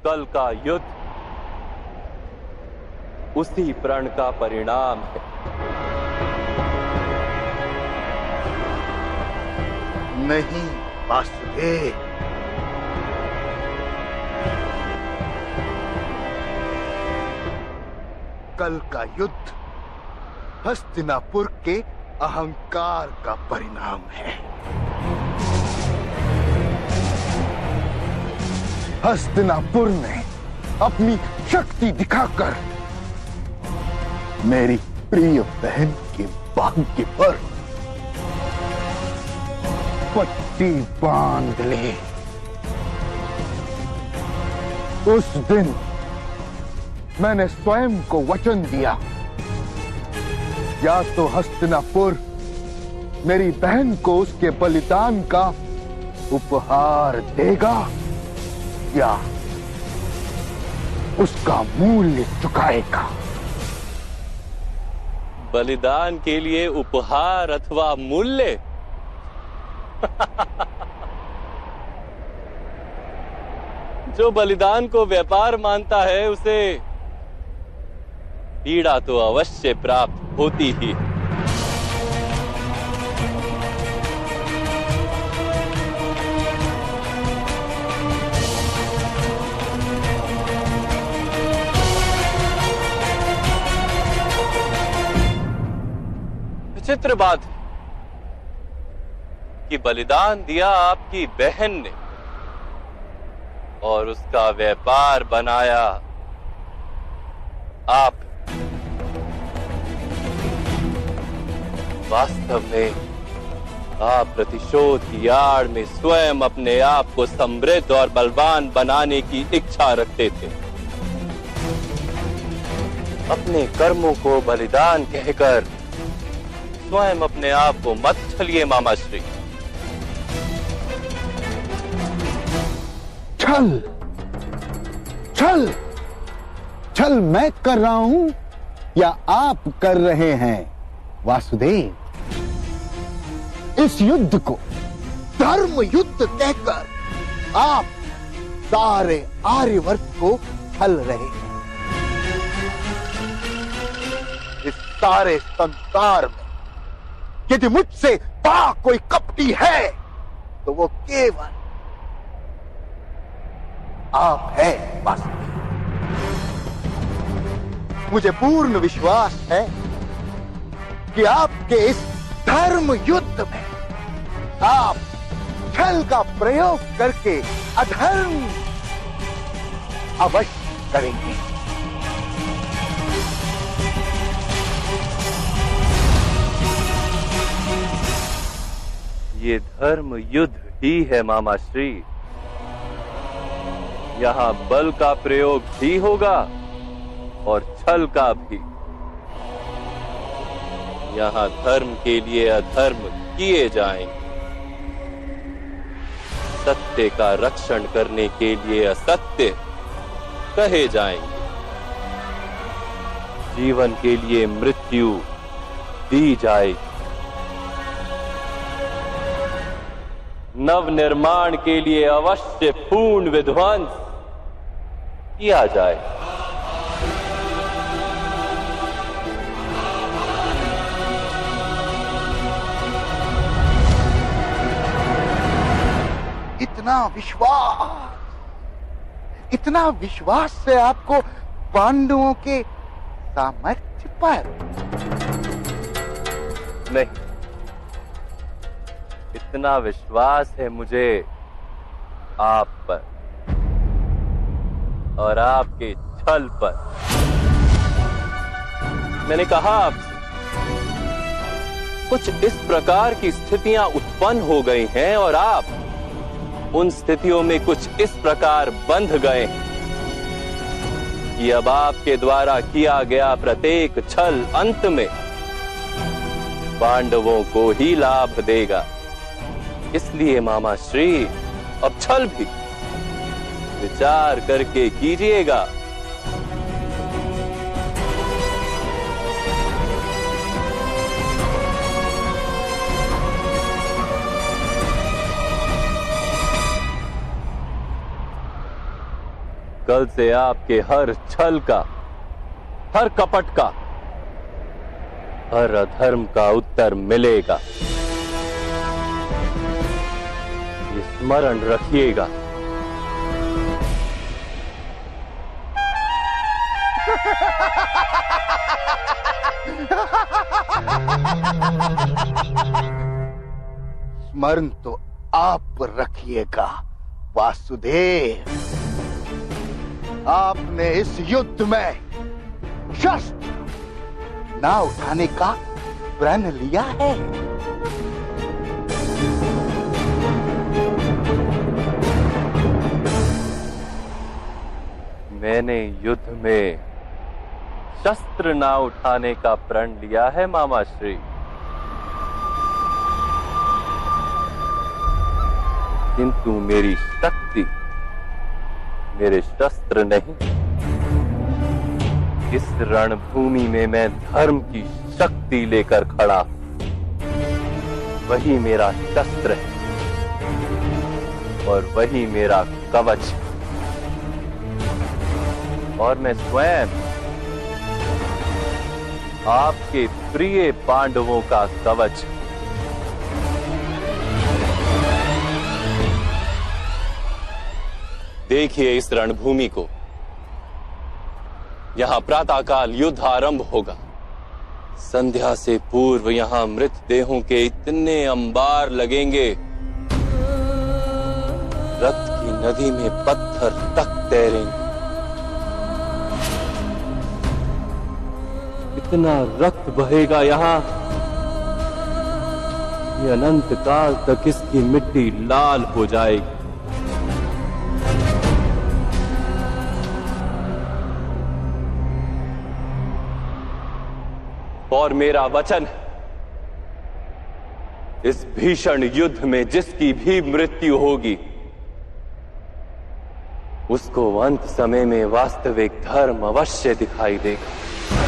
कल का युद्ध उसी प्रण का परिणाम है। नहीं वासुदेव, कल का युद्ध हस्तिनापुर के अहंकार का परिणाम है। हस्तिनापुर ने अपनी शक्ति दिखाकर मेरी प्रिय बहन के भाग्य पर पट्टी बांध ली। उस दिन मैंने स्वयं को वचन दिया, या तो हस्तिनापुर मेरी बहन को उसके बलिदान का उपहार देगा या उसका मूल्य चुकाएगा। बलिदान के लिए उपहार अथवा मूल्य? जो बलिदान को व्यापार मानता है उसे पीड़ा तो अवश्य प्राप्त होती ही। विचित्र बात है कि बलिदान दिया आपकी बहन ने और उसका व्यापार बनाया आप। वास्तव में आप प्रतिशोध की आड़ में स्वयं अपने आप को समृद्ध और बलवान बनाने की इच्छा रखते थे। अपने कर्मों को बलिदान कहकर स्वयं अपने आप को मत छलिए मामाश्री। छल छल छल मैं कर रहा हूं या आप कर रहे हैं वासुदेव? इस युद्ध को धर्म युद्ध कहकर आप सारे आर्यवर्त को छल रहे हैं। इस सारे संसार में यदि मुझसे बड़ा कोई कपटी है तो वो केवल आप है वासुदेव। मुझे पूर्ण विश्वास है कि आपके इस धर्म युद्ध में आप छल का प्रयोग करके अधर्म अवश्य करेंगे। ये धर्म युद्ध ही है मामाश्री। यहाँ बल का प्रयोग भी होगा और छल का भी। यहाँ धर्म के लिए अधर्म किए जाएंगे, सत्य का रक्षण करने के लिए असत्य कहे जाएंगे, जीवन के लिए मृत्यु दी जाएगी, नव निर्माण के लिए अवश्य पूर्ण विध्वंस किया जाए। इतना विश्वास से आपको पांडवों के सामर्थ्य पर? नहीं, इतना विश्वास है मुझे आप पर और आपके छल पर। मैंने कहा आपसे कुछ इस प्रकार की स्थितियां उत्पन्न हो गई हैं और आप उन स्थितियों में कुछ इस प्रकार बंध गए हैं कि अब आपके द्वारा किया गया प्रत्येक छल अंत में पांडवों को ही लाभ देगा। इसलिए मामाश्री अब छल भी विचार करके कीजिएगा। कल से आपके हर छल का, हर कपट का, हर अधर्म का उत्तर मिलेगा। ये स्मरण रखिएगा। स्मरण तो आप रखिएगा वासुदेव। आपने इस युद्ध में शस्त्र ना उठाने का प्रण लिया है। मैंने युद्ध में शस्त्र ना उठाने का प्रण लिया है मामाश्री, किंतु मेरी शक्ति मेरे शस्त्र नहीं। इस रणभूमि में मैं धर्म की शक्ति लेकर खड़ा, वही मेरा शस्त्र है और वही मेरा कवच है। और मैं स्वयं आपके प्रिय पांडवों का कवच। देखिए इस रणभूमि को। यहां प्रातःकाल युद्ध आरंभ होगा। संध्या से पूर्व यहां मृतदेहों के इतने अंबार लगेंगे, रक्त की नदी में पत्थर तक तैरेंगे। इतना रक्त बहेगा यहां कि अनंत काल तक इसकी मिट्टी लाल हो जाएगी। और मेरा वचन है, इस भीषण युद्ध में जिसकी भी मृत्यु होगी, उसको अंत समय में वास्तविक धर्म अवश्य दिखाई देगा।